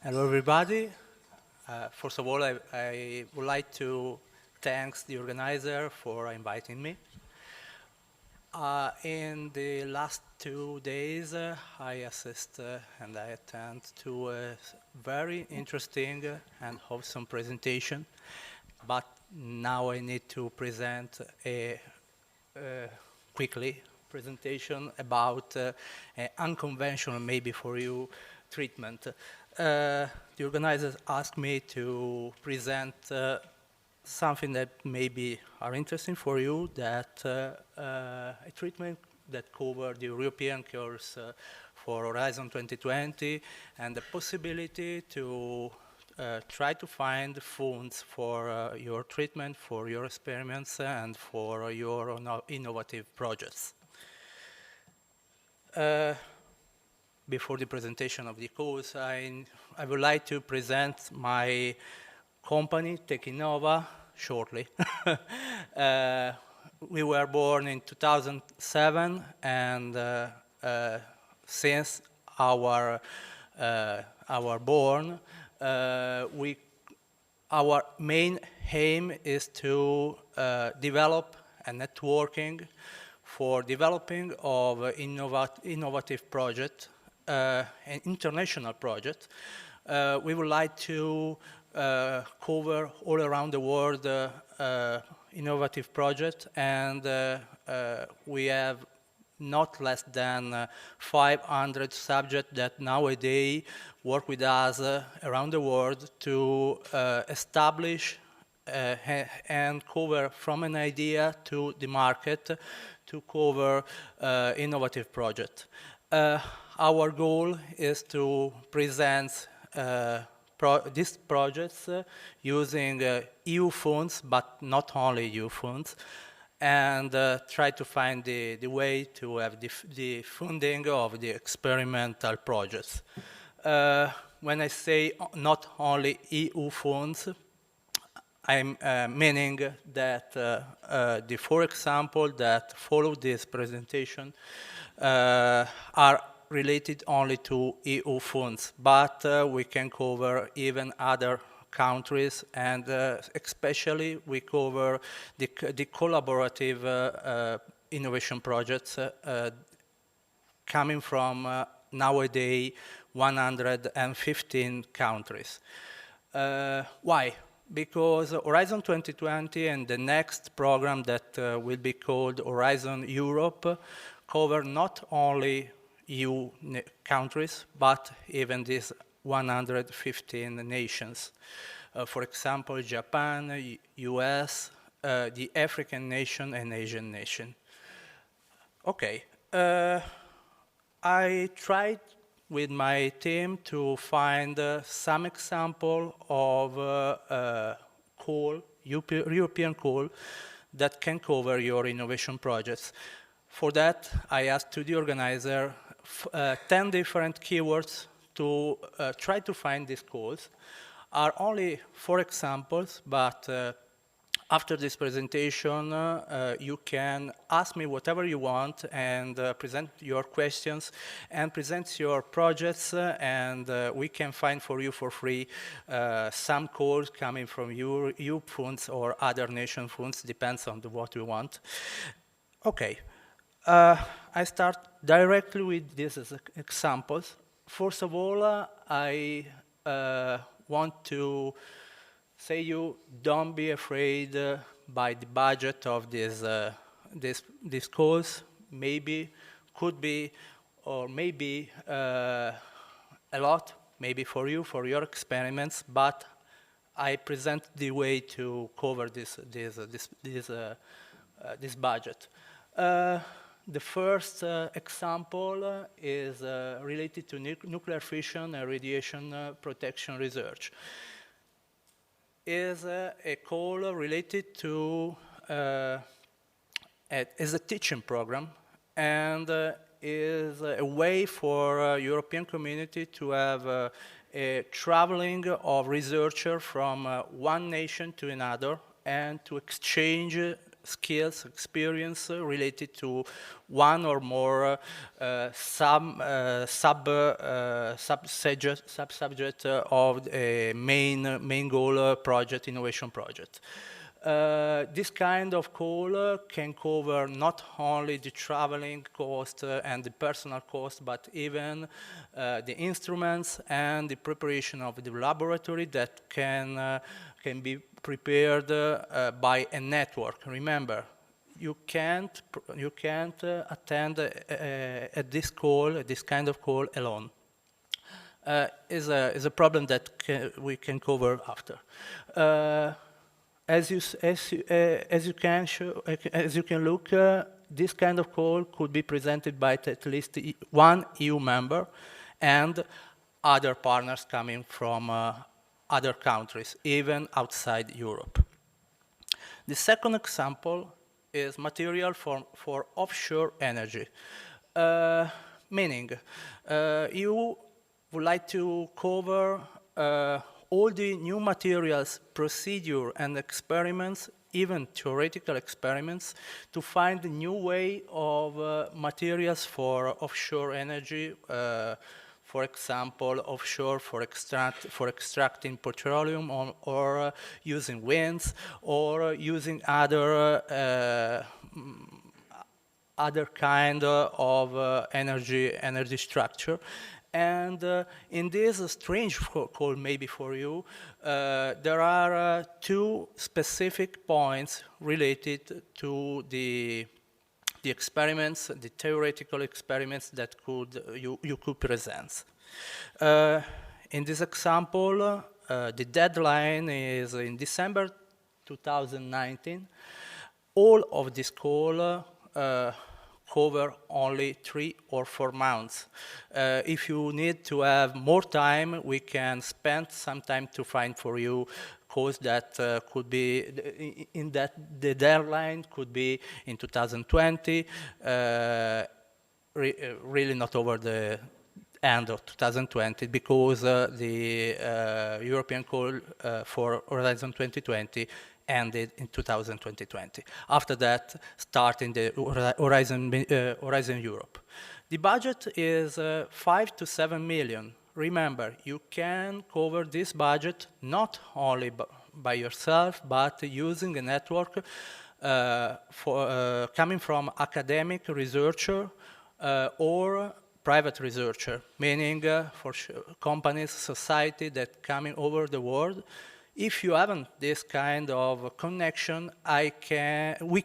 Hello, everybody. First of all, I would like to thank the organizer for inviting me. In the last 2 days, I assist and I attend to a very interesting and wholesome presentation. But now I need to present a quickly presentation about an unconventional, maybe for you, treatment. The organizers asked me to present something that maybe are interesting for you, that a treatment that covered the European course for Horizon 2020 and the possibility to try to find funds for your treatment, for your experiments, and for your innovative projects. Before the presentation of the course, I would like to present my company, Techinova, shortly. We were born in 2007, and since our born, our main aim is to develop a networking for developing of innovative project, an international project. We would like to cover all around the world innovative projects, and we have not less than 500 subjects that nowadays work with us around the world to establish and cover from an idea to the market to cover innovative projects. Our goal is to present these projects using EU funds, but not only EU funds, and try to find the way to have the funding of the experimental projects. When I say not only EU funds, I'm meaning that the 4 examples that follow this presentation are related only to EU funds, but we can cover even other countries, and especially we cover the collaborative innovation projects coming from nowadays 115 countries. Why? Because Horizon 2020 and the next program that will be called Horizon Europe cover not only EU countries, but even these 115 nations. For example, Japan, US, the African nation, and Asian nation. Okay, I tried with my team to find some example of call, European call, that can cover your innovation projects. For that, I asked to the organizer 10 different keywords to try to find these calls. Are only 4 examples, but after this presentation, you can ask me whatever you want and present your questions and present your projects, and we can find for you for free some calls coming from EU funds or other nation funds, depends on what you want. Okay, I start directly with these examples. First of all, I want to say you don't be afraid by the budget of this course. Maybe, could be, or maybe a lot, maybe for you, for your experiments, but I present the way to cover this budget. The first example is related to nuclear fission and radiation protection research. Is a call related to is a teaching program, and is a way for European community to have a traveling of researchers from one nation to another and to exchange skills, experience related to one or more sub-subject of a main goal project, innovation project. This kind of call can cover not only the traveling cost and the personal cost, but even the instruments and the preparation of the laboratory that can be prepared by a network. Remember, you can't attend at this kind of call alone. Is a problem that we can cover after. As you can look, this kind of call could be presented by at least one EU member and other partners coming from other countries, even outside Europe. The second example is material for offshore energy, meaning you would like to cover all the new materials, procedure, and experiments, even theoretical experiments, to find a new way of materials for offshore energy, for example, offshore for extracting petroleum, or using winds, or using other kind of energy structure. And in this strange call, maybe for you, there are two specific points related to the experiments, the theoretical experiments that you could present. In this example, the deadline is in December 2019. All of this call cover only 3 or 4 months. If you need to have more time, we can spend some time to find for you calls that could be in that the deadline could be in 2020, really not over the end of 2020, because the European call for Horizon 2020 ended in 2020. After that, starting the Horizon Europe. The budget is 5 to 7 million. Remember, you can cover this budget not only by yourself, but using a network coming from academic researcher or private researcher, meaning for companies, society that coming over the world. If you haven't this kind of connection, we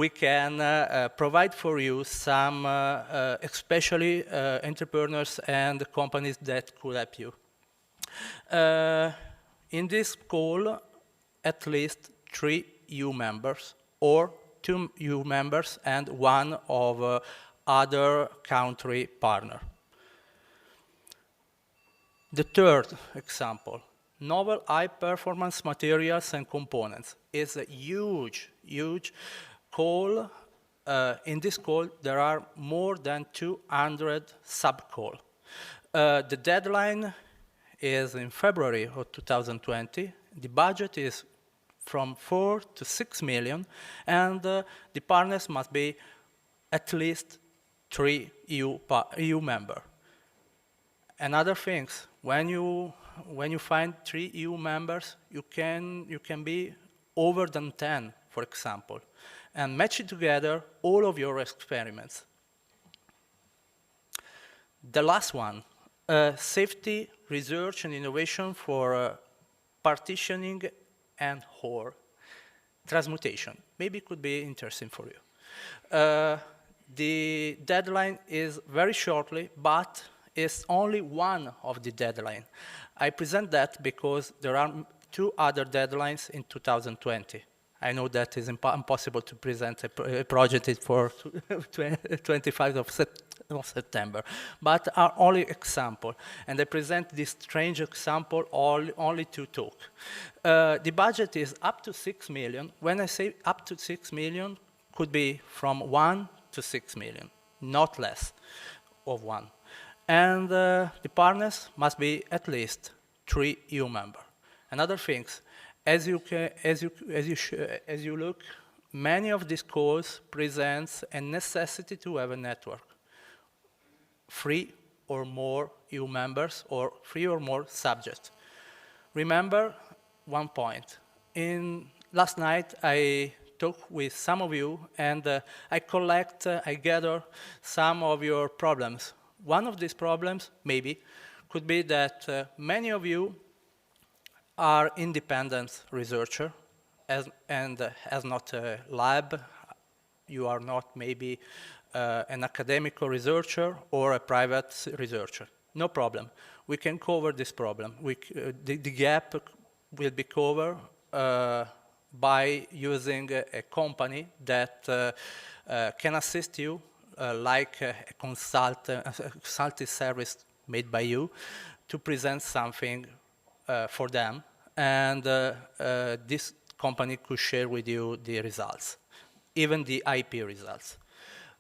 can provide for you some, especially entrepreneurs and companies that could help you. In this call, at least 3 EU members, or 2 EU members and 1 of other country partner. The third example, novel high-performance materials and components, is a huge call. In this call, there are more than 200 sub-calls. The deadline is in February of 2020. The budget is from 4 to 6 million, and the partners must be at least 3 EU members. And other things, when you find 3 EU members, you can be over than 10, for example, and match it together all of your experiments. The last one, safety, research, and innovation for partitioning and/or transmutation. Maybe it could be interesting for you. The deadline is very shortly, but is only one of the deadline. I present that because there are 2 other deadlines in 2020. I know that is impossible to present a project for 25th of September, but are only example. And I present this strange example only to talk. The budget is up to 6 million. When I say up to 6 million, could be from 1 to 6 million, not less of 1. And the partners must be at least 3 EU members. And other things, as you look, many of these calls presents a necessity to have a network. 3 or more EU members or 3 or more subjects. Remember one point. Last night I talked with some of you and I gather some of your problems. One of these problems, maybe, could be that many of you are independent researchers and as not a lab. You are not maybe an academic researcher or a private researcher. No problem. We can cover this problem. The gap will be covered by using a company that can assist you like a consulting service made by you to present something for them, and this company could share with you the results, even the IP results.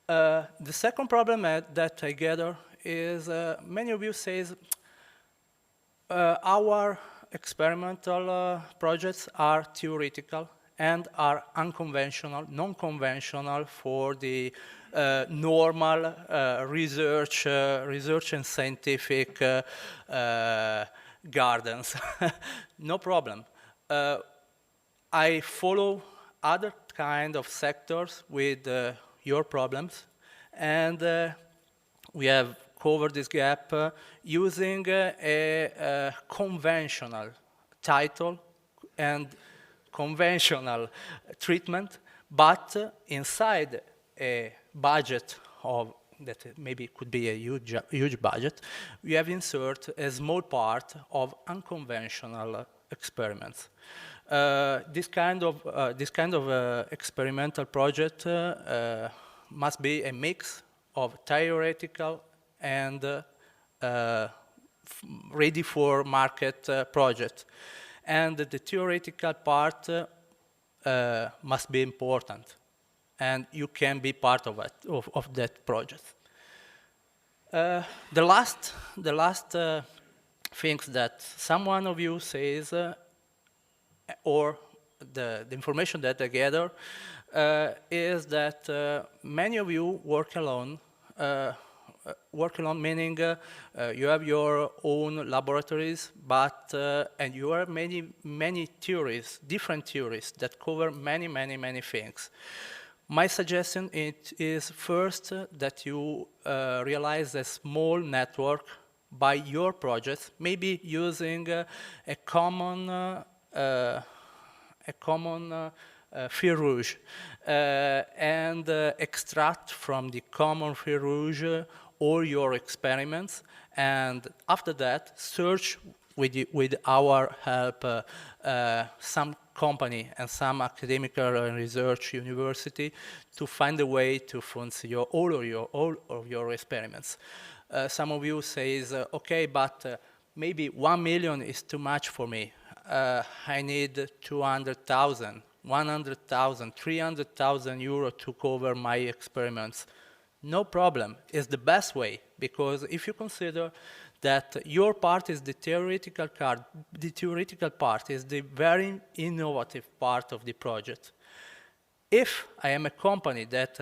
The second problem that I gather is many of you says our experimental projects are theoretical and are unconventional, non-conventional for the normal research and scientific gardens. No problem. I follow other kind of sectors with your problems, and we have covered this gap using a conventional title and conventional treatment, but inside a budget of that maybe could be a huge budget, we have insert a small part of unconventional experiments. This kind of experimental project must be a mix of theoretical and ready for market project. And the theoretical part must be important, and you can be part of it, of that project. The last things that someone of you says, or the information that I gather, is that many of you work alone. Meaning you have your own laboratories, but and you have many theories, different theories that cover many things. My suggestion is first that you realize a small network by your projects, maybe using a common fil rouge, and extract from the common fil rouge all your experiments, and after that search with our help some company and some academic research university to find a way to fund all of your experiments. Some of you says, okay, but maybe 1 million is too much for me. I need 200,000, 100,000, 300,000 euro to cover my experiments. No problem. It's the best way, because if you consider that your part is the theoretical part is the very innovative part of the project. If I am a company that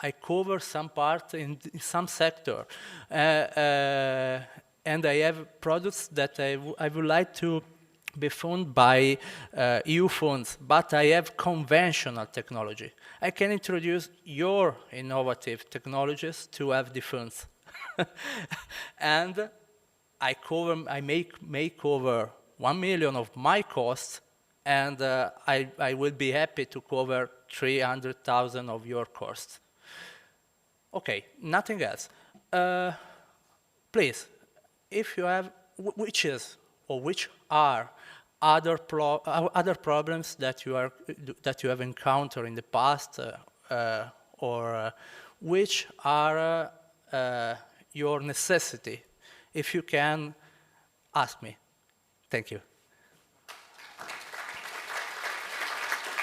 I cover some part in some sector, and I have products that I would like to be funded by EU funds, but I have conventional technology, I can introduce your innovative technologies to have the funds. And I make cover 1 million of my costs, and I will be happy to cover 300,000 of your costs. Okay, nothing else. Please, if you have, which are other problems that you have encountered in the past, or which are your necessity, if you can ask me. Thank you.